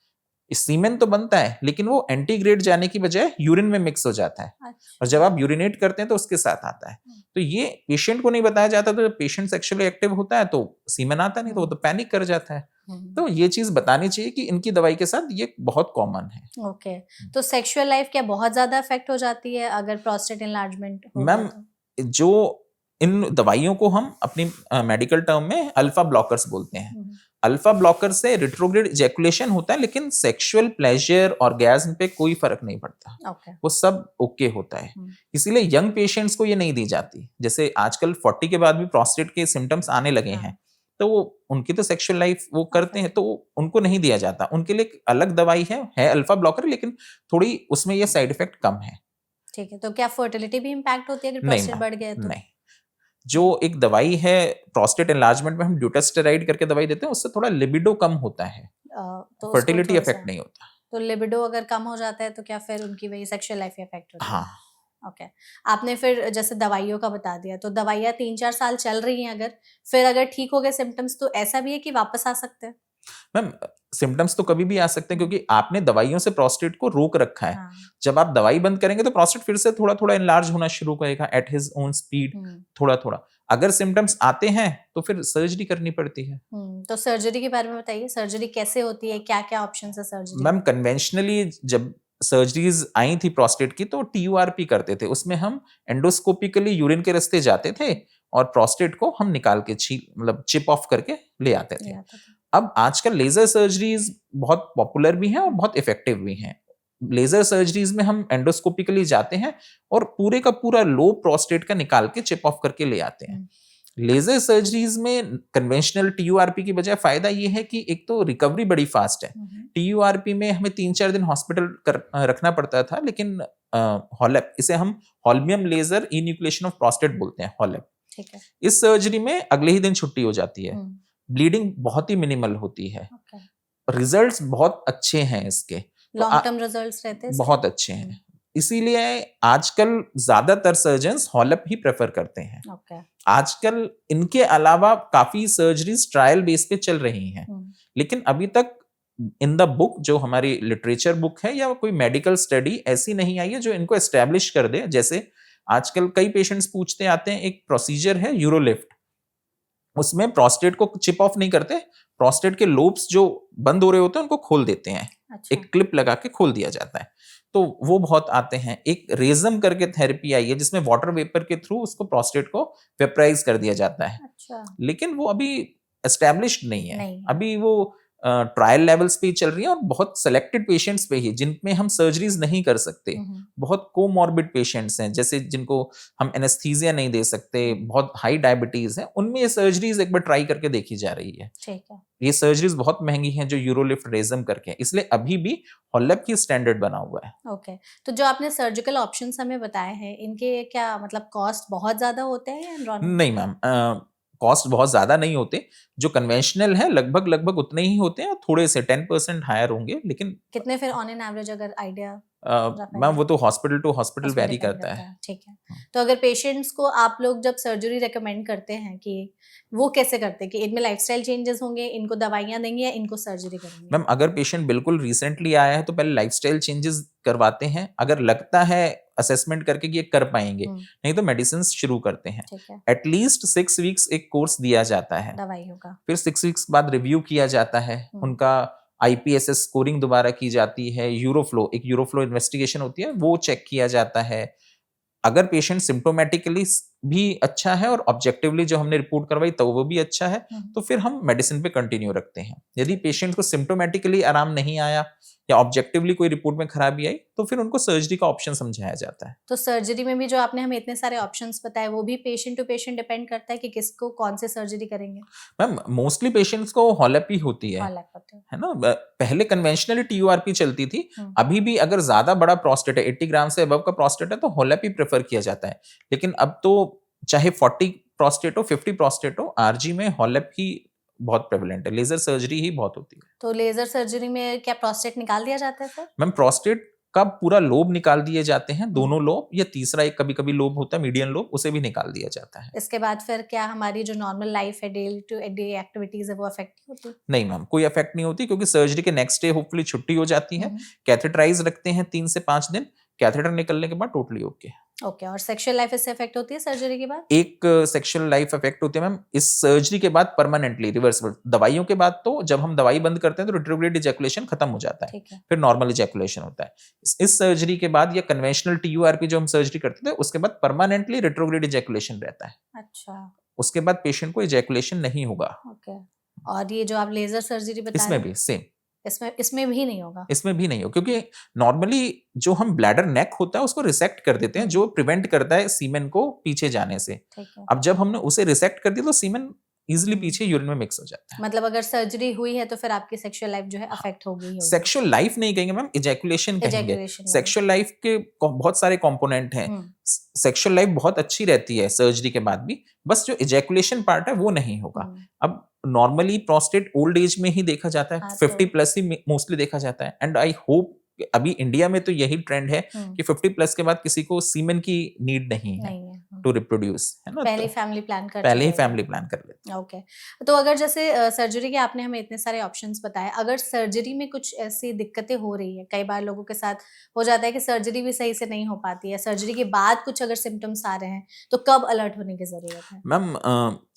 सीमेन तो बनता है लेकिन वो एंटीग्रेड जाने की बजाय यूरिन में मिक्स हो जाता है, और जब आप यूरिनेट करते हैं तो उसके साथ आता है। तो ये पेशेंट को नहीं बताया जाता, तो जब पेशेंट सेक्सुअली एक्टिव होता है तो सीमेन आता नहीं, तो वो तो पैनिक कर जाता है। तो ये चीज बतानी चाहिए कि इनकी दवाई के साथ ये बहुत कॉमन है। ओके। तो सेक्सुअल लाइफ क्या बहुत ज्यादा अफेक्ट हो जाती है अगर प्रोस्टेट एनलार्जमेंट होगा मैम, तो? जो इन दवाइयों को हम अपनी मेडिकल टर्म में अल्फा ब्लॉकर्स बोलते हैं। अल्फा ब्लॉकर से रिट्रोग्रेड इजैकुलेशन होता है लेकिन सेक्सुअल प्लेजर ऑर्गेज्म पे कोई फर्क नहीं पड़ता। ओके। वो सब ओके होता है। इसीलिए यंग पेशेंट्स को ये नहीं दी जाती। जैसे आजकल 40 के बाद भी प्रोस्टेट के सिम्टम्स आने लगे हाँ। हैं, तो वो उनकी तो सेक्सुअल लाइफ वो करते हैं, तो उनको नहीं दिया जाता। उनके लिए एक अलग दवाई है अल्फा ब्लॉकर, लेकिन थोड़ी उसमें ये साइड इफेक्ट कम है। ठीक है। तो क्या फर्टिलिटी भी इम्पैक्ट होती है अगर नहीं प्रोस्टेट मैम, बढ़ गया है तो? नहीं। जो एक दवाई है प्रोस्टेट एनलार्जमेंट में हम ड्यूटास्टेराइड करके दवाई देते हैं, उससे थोड़ा लिबिडो कम होता है, तो फर्टिलिटी उसको इफेक्ट थोड़ा-सा नहीं होता। तो लिबिडो अगर कम हो जाता है तो क्या फिर उनकी वही सेक्सुअल लाइफ इफेक्ट होती है? हाँ। ओके। आपने फिर जैसे दवाइयों का बता दिया, तो दवाइयाँ 3-4 साल चल रही हैं अगर, फिर अगर ठीक हो गए सिम्पटम्स तो ऐसा भी है कि वापस आ सकते हैं? मैम, सिम्टम्स तो कभी भी आ सकते हैं क्योंकि आपने दवाइयों से प्रोस्टेट को रोक रखा है। हाँ। जब आप दवाई बंद करेंगे तो प्रोस्टेट फिर से थोड़ा थोड़ा एनलार्ज होना शुरू करेगा एट हिज ओन स्पीड, थोड़ा थोड़ा। अगर सिम्टम्स आते हैं तो फिर सर्जरी करनी पड़ती है। तो सर्जरी के बारे में बताइए, सर्जरी कैसे होती है, क्या क्या ऑप्शन है सर्जरी मैम, में? कन्वेंशनली जब सर्जरीज आई थी प्रोस्टेट की तो TURP करते थे। उसमें हम एंडोस्कोपिकली यूरिन के रास्ते जाते थे और प्रोस्टेट को हम निकाल के मतलब चिप ऑफ करके ले आते थे। अब आजकल लेजर सर्जरीज बहुत पॉपुलर भी हैं और बहुत इफेक्टिव भी हैं। लेजर सर्जरीज में हम एंडोस्कोपिकली जाते हैं और पूरे का पूरा लो प्रोस्टेट का निकाल के चिप ऑफ करके ले आते हैं। लेजर सर्जरीज में कन्वेंशनल TURP की बजाय फायदा ये है कि एक तो रिकवरी बड़ी फास्ट है। TURP में हमें 3-4 दिन हॉस्पिटल रखना पड़ता था, लेकिन हॉलेप, इसे हम हॉल्मियम लेजर इन्यूक्लेशन ऑफ प्रोस्टेट बोलते हैं, हॉलेप। ठीक है। इस सर्जरी में अगले ही दिन छुट्टी हो जाती है। ब्लीडिंग बहुत ही मिनिमल होती है। रिजल्ट्स बहुत अच्छे हैं इसके, लॉन्ग टर्म रिजल्ट्स रहते हैं बहुत अच्छे हैं। इसीलिए आजकल ज्यादातर सर्जन्स हॉलेप ही प्रेफर करते हैं। आजकल इनके अलावा काफी सर्जरीज ट्रायल बेस पे चल रही हैं, लेकिन अभी तक इन द बुक, जो हमारी लिटरेचर बुक है या कोई मेडिकल स्टडी ऐसी नहीं आई है जो इनको एस्टेब्लिश कर दे। जैसे आजकल कई पेशेंट्स पूछते आते हैं, एक प्रोसीजर है यूरोलिफ्ट, उसमें प्रोस्टेट को चिप ऑफ नहीं करते, प्रोस्टेट के लोब्स जो बंद हो रहे होते हैं उनको खोल देते हैं। अच्छा। एक क्लिप लगा के खोल दिया जाता है, तो वो बहुत आते हैं। एक रेजम करके थेरेपी आई है जिसमें वाटर वेपर के थ्रू उसको प्रोस्टेट को वेपराइज कर दिया जाता है। अच्छा। लेकिन वो अभी एस्टैब्लिश्ड नहीं है, नहीं। अभी वो ट्रायल लेवल्स पे ही चल रही है और बहुत सेलेक्टेड पेशेंट्स पे ही, जिनमें हम सर्जरीज नहीं कर सकते। बहुत कोमॉर्बिड पेशेंट्स हैं, जैसे जिनको हम एनेस्थीसिया नहीं दे सकते, बहुत हाई डायबिटीज है, उनमें ये सर्जरीज एक बार ट्राई करके देखी जा रही है। ठीक है। ये सर्जरीज बहुत महंगी हैं जो यूरोलिफ्ट रेजम करके, इसलिए अभी भी हॉलेप की स्टैंडर्ड बना हुआ है। ओके। तो जो आपने सर्जिकल ऑप्शंस हमें बताए हैं, इनके क्या मतलब कॉस्ट बहुत ज्यादा होते हैं या नॉर्मल? नहीं मैम, कॉस्ट बहुत ज्यादा नहीं होते। जो कन्वेंशनल है लगभग उतने ही होते हैं, थोड़े से 10% हायर होंगे। लेकिन कितने फिर ऑन एन एवरेज अगर आइडिया? मैम, वो तो हॉस्पिटल टू हॉस्पिटल वेरी करता है। ठीक है। तो अगर पेशेंट्स को आप लोग जब सर्जरी रेकमेंड करते हैं, कि वो कैसे करते हैं कि इनमें लाइफस्टाइल चेंजेस होंगे, इनको दवाइयां देंगे या इनको सर्जरी करेंगे? मैम, अगर पेशेंट बिल्कुल रिसेंटली आया है तो पहले लाइफस्टाइल चेंजेस करवाते हैं। अगर लगता है असेसमेंट करके कि ये कर पाएंगे, नहीं तो मेडिसिन शुरू करते हैं। एटलीस्ट 6 वीक्स एक कोर्स दिया जाता है दवाइयों का, फिर 6 वीक्स बाद रिव्यू किया जाता है। उनका IPSS स्कोरिंग दोबारा की जाती है। एक यूरोफ्लो इन्वेस्टिगेशन होती है, वो चेक किया जाता है। अगर पेशेंट सिम्टोमेटिकली भी अच्छा है और ऑब्जेक्टिवली जो हमने रिपोर्ट करवाई तो वो भी अच्छा है, तो फिर हम मेडिसिन पे कंटिन्यू रखते हैं। यदि पेशेंट को सिम्टोमेटिकली आराम नहीं आया या ऑब्जेक्टिवली कोई रिपोर्ट में खराबी आई, तो फिर उनको सर्जरी का ऑप्शन समझाया जाता है। तो सर्जरी में भी जो आपने हमें इतने सारे ऑप्शंस बताए, वो भी पेशेंट टू पेशेंट डिपेंड करता है कि किसको कौन से सर्जरी करेंगे? मैम, मोस्टली पेशेंट्स को हॉलेप ही होती है ना। पहले कन्वेंशनली TURP चलती थी। अभी भी अगर ज्यादा बड़ा प्रोस्टेट है, 80 ग्राम से अबव का प्रोस्टेट है, तो हॉलेप ही प्रेफर किया जाता है। लेकिन अब तो चाहे 40 प्रोस्टेट हो, 50 प्रोस्टेट हो, RG में हॉलेप ही बहुत प्रेवलेंट है, लेजर सर्जरी ही बहुत होती है। तो लेजर सर्जरी में क्या प्रोस्टेट निकाल दिया जाता है फिर? मैम प्रोस्टेट का पूरा लोब निकाल दिए जाते हैं, दोनों लोब, या तीसरा एक कभी कभी लोब होता है मीडियन लोब, उसे भी निकाल दिया जाता है। इसके बाद फिर क्या हमारी जो नॉर्मल लाइफ है, डेली टू डे एक्टिविटीज है, वो अफेक्ट नहीं होती? नहीं मैम, कोई इफेक्ट नहीं होती, क्योंकि सर्जरी के नेक्स्ट डे होपफुली छुट्टी हो जाती है। कैथेटराइज रखते हैं 3 से 5 दिन, कैथेटर निकलने के बाद टोटली ओके। ओके, और सेक्सुअल लाइफ इससे अफेक्ट होती है सर्जरी के बाद? एक सेक्सुअल लाइफ अफेक्ट होती है मैम इस सर्जरी के बाद परमानेंटली, रिवर्सिबल। दवाइयों के बाद तो जब हम दवाई बंद करते हैं तो रिट्रोग्रेड इजैकुलेशन खत्म हो जाता है, ठीक है। फिर नॉर्मल इजैकुलेशन होता है। इस सर्जरी के बाद या कन्वेंशनल टीयूआरपी जो हम सर्जरी करते थे उसके बाद परमानेंटली रिट्रोग्रेड इजैकुलेशन रहता है। अच्छा, उसके बाद पेशेंट को इजैकुलेशन नहीं होगा। ओके। और ये जो आप लेजर सर्जरी बता इसमें रहे भी हैं, सेम, इसमें भी नहीं होगा? इसमें भी नहीं हो, क्योंकि नॉर्मली जो हम ब्लैडर नेक होता है उसको रिसेक्ट कर देते हैं, जो प्रिवेंट करता है सीमेन को पीछे जाने से। ठीक है। अब जब हमने उसे रिसेक्ट कर दिया तो सीमेन इजिली पीछे यूरिन में मिक्स हो जाता है। मतलब अगर सर्जरी हुई है तो फिर आपकी सेक्सुअल लाइफ जो है अफेक्ट हो गई होगी। सेक्सुअल लाइफ नहीं कहेंगे मैम, इजैकुलेशन कहेंगे। Ejaculation सेक्सुअल लाइफ के बहुत सारे कंपोनेंट हैं। हम्म, सेक्सुअल लाइफ बहुत अच्छी रहती है सर्जरी के बाद भी, बस जो इजैकुलेशन पार्ट है वो नहीं होगा। हम्म, अब नॉर्मली प्रोस्टेट ओल्ड एज में ही देखा जाता है, हाँ, 50 तो- प्लस ही मोस्टली देखा जाता है। एंड आई होप अभी इंडिया में तो यही ट्रेंड है कि 50 प्लस के बाद किसी को सीमेन की नीड नहीं है नहीं है। टू रिप्रोड्यूस, है ना। पहले तो फैमिली प्लान कर पहले ही चुके हैं। फैमिली प्लान कर लेते हैं। ओके। तो अगर जैसे सर्जरी के आपने हमें इतने सारे ऑप्शंस बताए, अगर सर्जरी में कुछ ऐसी दिक्कतें हो रही है, कई बार लोगों के साथ हो जाता है कि सर्जरी भी सही से नहीं हो पाती है, सर्जरी के बाद कुछ अगर सिम्टम्स आ रहे हैं तो कब अलर्ट होने की जरूरत है? मैम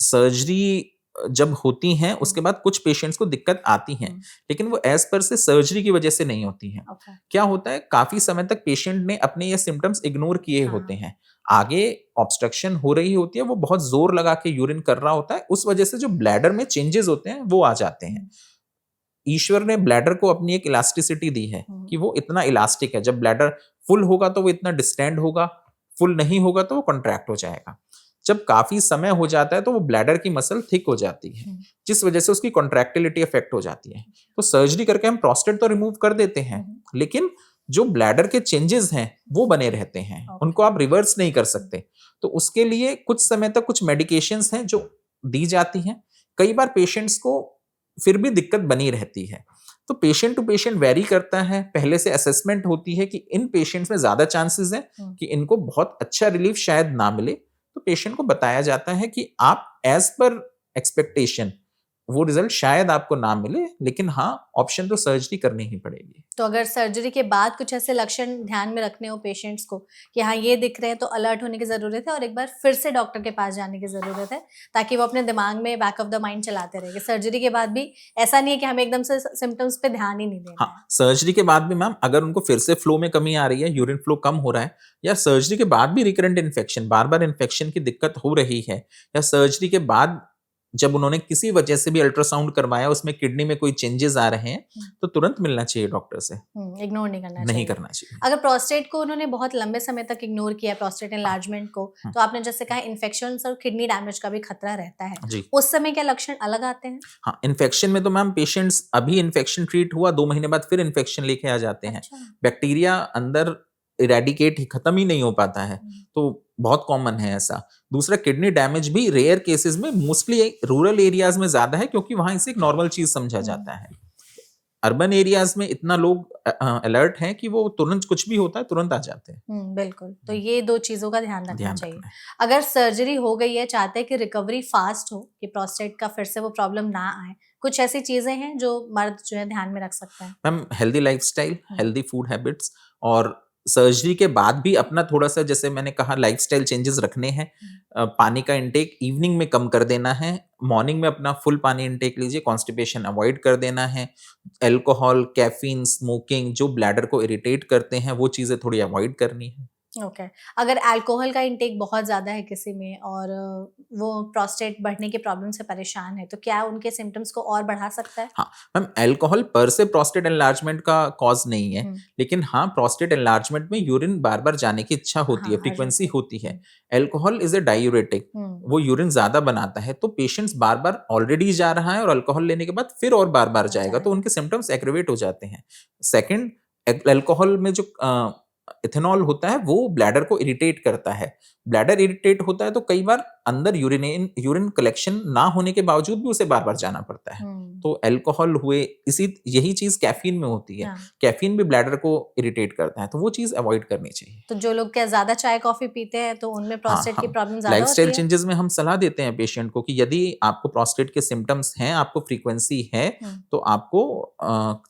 सर्जरी जब होती हैं उसके बाद कुछ पेशेंट्स को दिक्कत आती है, लेकिन वो एज पर से सर्जरी की वजह से नहीं होती है। ओके। क्या होता है, काफी समय तक पेशेंट ने अपने ये सिम्टम्स इग्नोर किए हाँ। होते हैं, आगे ऑब्स्ट्रक्शन हो रही होती है, वो बहुत जोर लगा के यूरिन कर रहा होता है, उस वजह से जो ब्लैडर में चेंजेस होते हैं वो आ जाते हैं। ईश्वर ने ब्लैडर को अपनी एक इलास्टिसिटी दी है कि वो इतना इलास्टिक है, जब ब्लैडर फुल होगा तो वो इतना डिस्टेंड होगा, फुल नहीं होगा तो वो कॉन्ट्रैक्ट हो जाएगा। जब काफी समय हो जाता है तो वो ब्लैडर की मसल थिक हो जाती है, जिस वजह से उसकी कॉन्ट्रैक्टिलिटी अफेक्ट हो जाती है। तो सर्जरी करके हम प्रोस्टेट तो रिमूव कर देते हैं, लेकिन जो ब्लैडर के चेंजेस हैं वो बने रहते हैं, उनको आप रिवर्स नहीं कर सकते। तो उसके लिए कुछ समय तक कुछ मेडिकेशंस हैं जो दी जाती हैं। कई बार पेशेंट्स को फिर भी दिक्कत बनी रहती है, तो पेशेंट टू पेशेंट वेरी करता है। पहले से असेसमेंट होती है कि इन पेशेंट्स में ज्यादा चांसेस हैं कि इनको बहुत अच्छा रिलीफ शायद ना मिले, तो पेशेंट को बताया जाता है कि आप एज पर एक्सपेक्टेशन वो रिजल्ट शायद आपको ना मिले, लेकिन हाँ ऑप्शन तो सर्जरी करनी ही पड़ेगी। तो अगर सर्जरी के बाद कुछ ऐसे लक्षण ध्यान में रखने हो पेशेंट्स को कि हाँ ये दिख रहे हैं, तो अलर्ट होने की जरूरत है और एक बार फिर से डॉक्टर के पास जाने की जरूरत है, ताकि वो अपने दिमाग में बैक ऑफ द माइंड चलाते रहे। सर्जरी के बाद भी ऐसा नहीं है कि हमें एकदम से सिम्टम्स पे ध्यान ही नहीं देना है। हाँ, सर्जरी के बाद भी मैम अगर उनको फिर से फ्लो में कमी आ रही है, यूरिन फ्लो कम हो रहा है, या सर्जरी के बाद भी रिकरेंट इन्फेक्शन, बार बार इन्फेक्शन की दिक्कत हो रही है, या सर्जरी के बाद जब उन्होंने किसी वजह से भी अल्ट्रासाउंड करवाया उसमें किडनी में कोई चेंजेस आ रहे हैं, तो तुरंत मिलना चाहिए डॉक्टर से, इग्नोर नहीं करना नहीं करना चाहिए। अगर प्रोस्टेट को उन्होंने बहुत लंबे समय तक इग्नोर किया, प्रोस्टेट एनलार्जमेंट को, तो आपने जैसे कहा इन्फेक्शन और किडनी डैमेज का भी खतरा रहता है, जी उस समय क्या लक्षण अलग आते हैं? हाँ, इन्फेक्शन में तो मैम पेशेंट्स अभी इन्फेक्शन ट्रीट हुआ 2 महीने बाद फिर इन्फेक्शन लेके आ जाते हैं। अच्छा। बैक्टीरिया अंदर इरेडिकेट ही खत्म ही नहीं हो पाता है, तो बहुत कॉमन है ऐसा। दूसरा, किडनी डैमेज भी रेयर केसेस में, मोस्टली रूरल एरियाज में ज्यादा है, क्योंकि वहां इसे एक नॉर्मल चीज समझा जाता है। अर्बन एरियाज में इतना लोग अलर्ट हैं कि वो तुरंत कुछ भी होता है तुरंत आ जाते हैं। बिल्कुल, तो ये 2 चीजों का ध्यान रखना चाहिए। रखना है। अगर सर्जरी हो गई है, चाहते हैं कि रिकवरी फास्ट हो, कि प्रोस्टेट का फिर से वो प्रॉब्लम ना आए, कुछ ऐसी चीजें हैं जो मर्द जो है ध्यान में रख सकते हैं? Ma'am healthy lifestyle, healthy food habits, और सर्जरी के बाद भी अपना थोड़ा सा, जैसे मैंने कहा, लाइफस्टाइल चेंजेस रखने हैं। पानी का इंटेक इवनिंग में कम कर देना है, मॉर्निंग में अपना फुल पानी इंटेक लीजिए, कॉन्स्टिपेशन अवॉइड कर देना है। अल्कोहल, कैफीन, स्मोकिंग जो ब्लैडर को इरिटेट करते हैं वो चीजें थोड़ी अवॉइड करनी है। ओके। अगर अल्कोहल का इंटेक बहुत ज़्यादा है किसी में और वो प्रोस्टेट बढ़ने की प्रॉब्लम से परेशान है, तो क्या उनके सिम्टम्स को और बढ़ा सकता है? हाँ मैम, अल्कोहल पर से प्रोस्टेट एनलार्जमेंट का कॉज नहीं है, लेकिन हाँ प्रोस्टेट एनलार्जमेंट में यूरिन बार बार जाने की इच्छा होती है, फ्रीक्वेंसी होती है। अल्कोहल इज ए डायूरेटिक, वो यूरिन ज्यादा बनाता है, तो पेशेंट्स बार बार ऑलरेडी जा रहा है और अल्कोहल लेने के बाद फिर और बार बार जाएगा, तो उनके सिम्टम्स एग्रेवेट हो जाते हैं। सेकेंड, अल्कोहल में जो इथेनॉल होता है वो ब्लैडर को इरिटेट करता है। ब्लैडर इरिटेट होता है तो कई बार अंदर यूरिन कलेक्शन ना होने के बावजूद भी उसे बार-बार जाना पड़ता है। तो अल्कोहल हुए यही चीज़ कैफ़ीन में होती है। हाँ। कैफ़ीन भी ब्लैडर को इरिटेट करता है, तो वो चीज़ अवॉइड करनी चाहिए। तो जो लोग क्या ज़्यादा चाय कॉफ़ी पीते हैं तो उनमें हाँ, प्रोस्टेट की हम प्रॉब्लम ज़्यादा लाइफ़स्टाइल होती है? चेंजेज़ में हम सलाह देते हैं पेशेंट को कि यदि आपको प्रोस्टेट के सिम्पटम्स हैं, आपको फ्रीक्वेंसी है, हुँ। तो आपको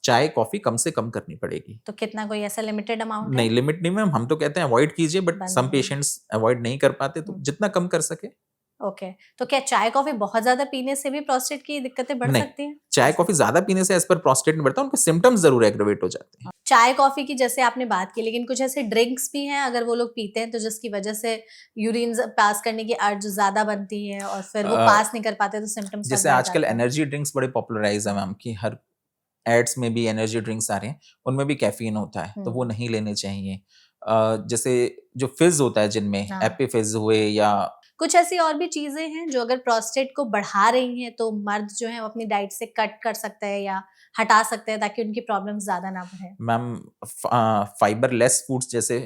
चाय, कॉफ़ी कम से कम करनी पड़ेगी। तो कितना कोई ऐसा लिमिटेड अमाउंट है? नहीं, लिमिट नहीं मैम, हम तो कहते हैं अवॉइड कीजिए, बट बंद सम नहीं। पेशेंट्स अवॉइड नहीं कर पाते, तो हुँ। जितना कम कर सके। ओके। तो क्या चाय कॉफ़ी बहुत ज़्यादा पीने से भी प्रोस्टेट की दिक्कतें बढ़ नहीं, सकती हैं? चाय, कॉफ़ी ज़्यादा पीने से एज़ पर प्रोस्टेट नहीं बढ़ता, उनके सिम्पटम्स ज़रूर एग्रवेट हो जाते हैं। चाय कॉफ़ी की जैसे आपने बात की, लेकिन कुछ ऐसे ड्रिंक्स भी हैं अगर वो लोग पीते हैं तो जिसकी वजह से यूरिन पास करने की अर्ज ज़्यादा बनती है और फिर वो अ, पास नहीं कर पाते तो सिम्पटम्स और जैसे बढ़ आजकल जाते हैं। एनर्जी ड्रिंक्स बड़े पॉपुलराइज़ हैं मैम कि हर एड्स में भी एनर्जी ड्रिंक्स आ रहे हैं, उनमें भी कैफ़ीन होता है, तो वो हुँ। नहीं लेने चाहिए। जैसे जो फ़िज़्ज़ होता है जिनमें हाँ। एपी फ़िज़्ज़ हुए या कुछ ऐसी और भी चीज़ें हैं जो अगर प्रोस्टेट को बढ़ा रही हैं तो मर्द जो है वो अपनी डाइट से कट कर सकते हैं या हटा सकते हैं ताकि उनकी प्रॉब्लम्स ज़्यादा ना बढ़े? मैम फाइबर लेस फूड्स जैसे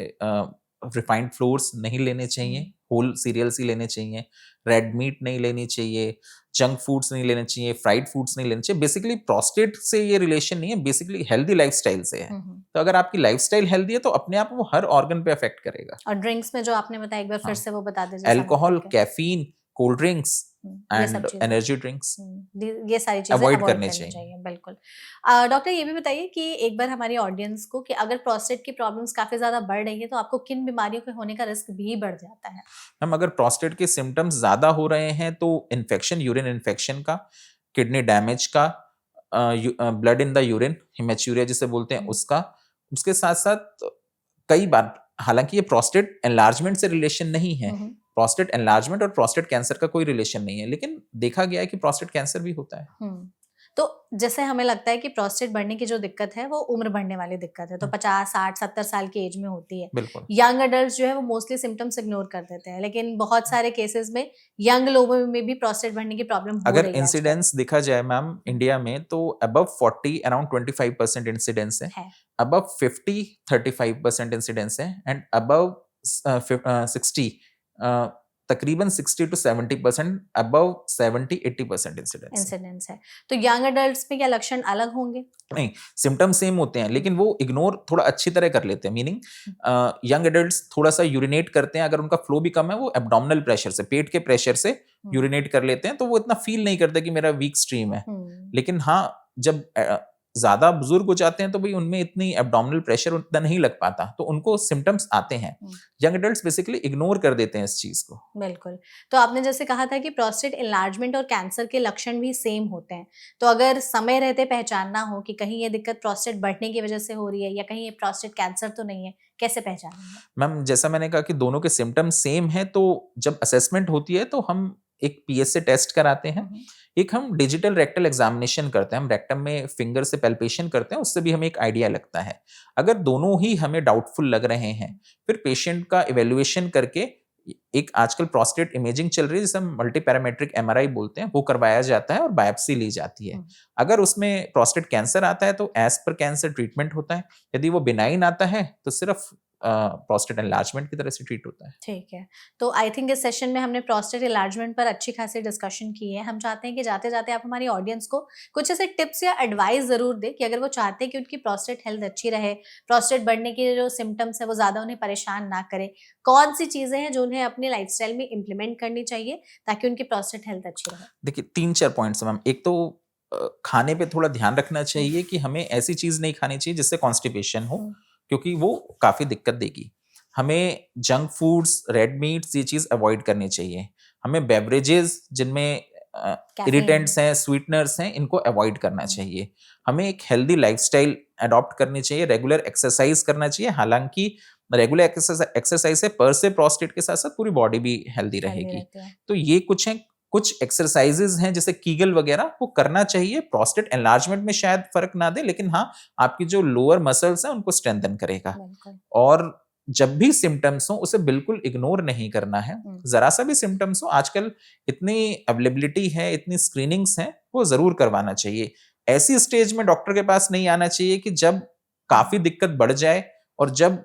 रिफाइंड फ्लोर्स नहीं लेने चाहिए, हुँ। होल सीरियल्स ही लेने चाहिए, रेड मीट नहीं लेनी चाहिए, जंक फूड्स नहीं लेने चाहिए, फ्राइड फूड्स नहीं लेने चाहिए। बेसिकली प्रोस्टेट से ये रिलेशन नहीं है, बेसिकली हेल्दी लाइफस्टाइल से है। हुँ, हुँ। तो अगर आपकी लाइफस्टाइल हेल्दी है तो अपने आप वो हर ऑर्गन पे अफेक्ट करेगा। और ड्रिंक्स में जो आपने बताया एक बार फिर हाँ, से वो बता दीजिए समरी अल्कोहल, करके? कैफीन, कोल्ड ड्रिंक्स ये सब एंड चीज़ें। एनर्जी ड्रिंक्स ये सारी चीज़ें अवॉइड अवॉइड करने करनी चाहिए। चाहिए, बिल्कुल। डॉक्टर ये भी बताइए कि एक बार हमारी ऑडियंस को कि अगर प्रोस्टेट की प्रॉब्लम्स काफ़ी ज़्यादा बढ़ रही है, तो आपको किन बीमारियों के होने का रिस्क भी बढ़ जाता है? हम अगर प्रोस्टेट के सिम्पटम्स ज़्यादा हो रहे हैं तो इन्फेक्शन, यूरिन इन्फेक्शन का, किडनी डैमेज का, ब्लड इन द यूरिन, हेमेच्यूरिया जिसे बोलते हैं हुँ, उसका, उसके साथ-साथ कई बार हालाँकि ये प्रोस्टेट एनलार्जमेंट से रिलेशन नहीं है। हुँ, हुँ, प्रोस्टेट एनलार्जमेंट और प्रोस्टेट कैंसर का कोई रिलेशन नहीं है, लेकिन देखा गया है कि प्रोस्टेट कैंसर भी होता है। हुँ। तो जैसे हमें लगता है कि प्रोस्टेट बढ़ने की जो दिक्कत है, वो उम्र बढ़ने वाली दिक्कत है, तो हुँ, 50, 60, 70 साल की एज में होती है। बिल्कुल। यंग एडल्ट्स जो है वो मोस्टली सिम्पटम्स इग्नोर कर देते हैं, लेकिन बहुत सारे केसेज़ में यंग लोगों में भी प्रोस्टेट बढ़ने की प्रॉब्लम हो अगर रही है आजकल। इंसिडेंस देखा जाए मैम हुँ, इंडिया में तो अबव 40 अराउंड 25% इंसिडेंस है। है। अबव 50 35% इंसिडेंस है एंड अबव 60 अ, तकरीबन 60 टू 70%, अबव 70 80% इंसिडेंस है। इंसिडेंस है। तो यंग एडल्ट्स में क्या लक्षण अलग होंगे? नहीं, सिम्पटम्स सेम होते हैं हुँ, लेकिन वो इग्नोर थोड़ा अच्छी तरह कर लेते हैं, मीनिंग हुँ, यंग एडल्ट्स थोड़ा-सा यूरिनेट करते हैं, अगर उनका फ्लो भी कम है वो एब्डोमिनल प्रेशर से, पेट के प्रेशर से हुँ, यूरिनेट कर लेते हैं, तो वो इतना फील नहीं करते कि मेरा वीक स्ट्रीम है। हुँ, लेकिन हाँ, जब ज़्यादा बुजुर्ग हो जाते हैं तो भई उनमें इतनी एब्डोमिनल प्रेशर उतना नहीं लग पाता, तो उनको सिम्पटम्स आते हैं। हुँ। यंग एडल्ट्स बेसिकली इग्नोर कर देते हैं इस चीज़ को। बिल्कुल। तो आपने जैसे कहा था कि प्रोस्टेट एनलार्जमेंट और कैंसर के लक्षण भी सेम होते हैं। तो अगर समय रहते पहचानना हो कि कहीं ये दिक्कत प्रोस्टेट बढ़ने की वजह से हो रही है या कहीं ये प्रोस्टेट कैंसर तो नहीं है, कैसे पहचानेंगे? मैम जैसा मैंने कहा कि दोनों के सिम्पटम्स सेम हैं, तो जब असेसमेंट होती है तो हम एक पीएसए टेस्ट कराते हैं। हुँ, हुँ। एक हम डिजिटल रेक्टल एग्जामिनेशन करते हैं, हम रेक्टम में फिंगर से पैल्पेशन करते हैं, उससे भी हमें एक आइडिया लगता है। अगर दोनों ही हमें डाउटफुल लग रहे हैं, फिर पेशेंट का इवैल्यूएशन करके एक आजकल प्रोस्टेट इमेजिंग चल रही है जिसे हम मल्टी पैरामेट्रिक एमआरआई बोलते हैं, वो करवाया जाता है और बायोप्सी ली जाती है। हुँ, अगर उसमें प्रोस्टेट कैंसर आता है तो एज़ पर कैंसर ट्रीटमेंट होता है। यदि वो बिनाइन आता है तो सिर्फ प्रोस्टेट एनलार्जमेंट की तरह से ट्रीट होता है। ठीक है। तो आई थिंक इस सेशन में हमने प्रोस्टेट एनलार्जमेंट पर अच्छी खासी डिस्कशन की है। हम चाहते हैं कि जाते-जाते आप हमारी ऑडियंस को कुछ ऐसे टिप्स या एडवाइस ज़रूर दें कि अगर वो चाहते हैं कि उनकी प्रोस्टेट हेल्थ अच्छी रहे, प्रोस्टेट बढ़ने के जो सिम्पटम्स हैं वो ज़्यादा उन्हें परेशान ना करें। कौन-सी चीज़ें हैं जो उन्हें अपनी लाइफ़स्टाइल में इम्प्लीमेंट करनी चाहिए ताकि उनकी प्रोस्टेट हेल्थ अच्छी रहे? देखिए 3-4 पॉइंट्स हैं मैम। एक तो खाने पे थोड़ा ध्यान रखना हुँ, चाहिए कि हमें ऐसी चीज़ नहीं खानी चाहिए जिससे कॉन्स्टिपेशन हो, हुँ, क्योंकि वो काफ़ी दिक्कत देगी। हमें जंक फूड्स, रेड मीट्स ये चीज़ अवॉइड करनी चाहिए। हमें बेवरेजेज़ जिनमें कैफ़ीन। इरिटेंट्स हैं, स्वीटनर्स हैं, इनको अवॉइड करना हुँ, चाहिए। हमें एक हेल्दी लाइफ़स्टाइल अडॉप्ट करनी चाहिए, रेगुलर एक्सरसाइज़ करना चाहिए। हालाँकि रेगुलर एक्सरसाइज़ से पर से प्रोस्टेट के साथ-साथ पूरी बॉडी भी हेल्दी हेल्दी रहेगी। रहती है। तो ये कुछ हैं, कुछ एक्सरसाइजेज़ हैं जैसे कीगल वगैरह, वो करना चाहिए। प्रोस्टेट एनलार्जमेंट में शायद फ़र्क ना दे, लेकिन हाँ, आपकी जो लोअर मसल्स हैं उनको स्ट्रेंथन करेगा। बिल्कुल। और जब भी सिम्पटम्स हों उसे बिल्कुल इग्नोर नहीं करना है। हुँ, ज़रा-सा भी सिम्पटम्स हो, आजकल इतनी अवेलेबिलिटी है, इतनी स्क्रीनिंग्स हैं, वो ज़रूर करवाना चाहिए। ऐसी स्टेज में डॉक्टर के पास नहीं आना चाहिए कि जब हुँ, काफ़ी दिक्कत बढ़ जाए और जब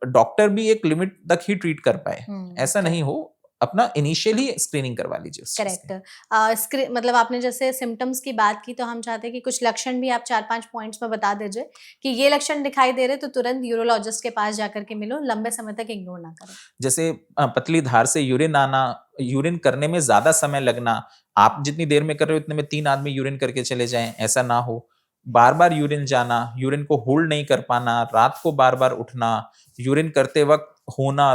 डॉक्टर भी एक लिमिट तक ही ट्रीट कर पाए, ऐसा correct. नहीं हो, अपना इनिशियली स्क्रीनिंग करवा लीजिए उस चीज़ की। करेक्ट। मतलब आपने जैसे सिम्टम्स की बात की, तो हम चाहते हैं कि कुछ लक्षण भी आप 4-5 पॉइंट्स में बता दीजिए कि ये लक्षण दिखाई दे रहे तो तुरंत यूरोलॉजिस्ट के पास जाकर के मिलो, लंबे समय तक इग्नोर ना करें। जैसे पतली धार से यूरिन आना, यूरिन करने में ज़्यादा समय लगना, आप जितनी देर में कर रहे हो उतने में 3 आदमी यूरिन करके चले जाएँ, ऐसा ना हो। बार-बार यूरिन जाना, यूरिन को होल्ड नहीं कर पाना, रात को बार-बार उठना, यूरिन करते वक़्त होना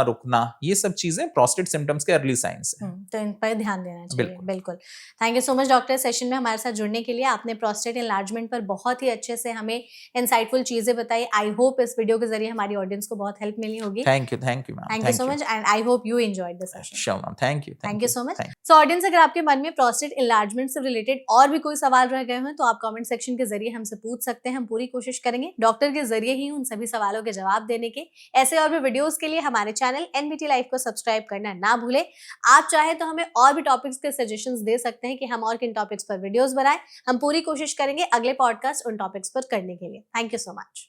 रुकना, ये सब चीज़ें प्रोस्टेट सिम्पटम्स के अर्ली साइन्स हैं। तो इन पर ध्यान देना चाहिए। बिल्कुल। बिल्कुल। Thank you so much doctor, session में हमारे साथ जुड़ने के लिए। आपने प्रोस्टेट एनलार्जमेंट पर बहुत ही अच्छे से हमें इंसाइटफुल चीज़ें बताई। आई होप इस वीडियो के ज़रिए हमारी ऑडियंस को बहुत हेल्प मिली होगी। Thank you ma'am. Thank you so much and I hope you enjoyed the session. Sure ma'am, thank thank you so much. Thank so audience, अगर आपके मन में प्रोस्टेट एनलार्जमेंट से रिलेटेड और भी कोई सवाल रह गए हैं तो आप कमेंट सेक्शन के जरिए हमसे पूछ सकते हैं। हम पूरी कोशिश करेंगे डॉक्टर के जरिए ही उन सभी सवालों के जवाब देने के। ऐसे और भी वीडियोस के लिए हमारे चैनल एनबीटी लाइफ को सब्सक्राइब करना ना भूलें। आप चाहे तो हमें और भी टॉपिक्स के सजेशंस दे सकते हैं कि हम और किन टॉपिक्स पर वीडियोस बनाएं। हम पूरी कोशिश करेंगे अगले पॉडकास्ट उन टॉपिक्स पर करने के लिए। Thank you so much.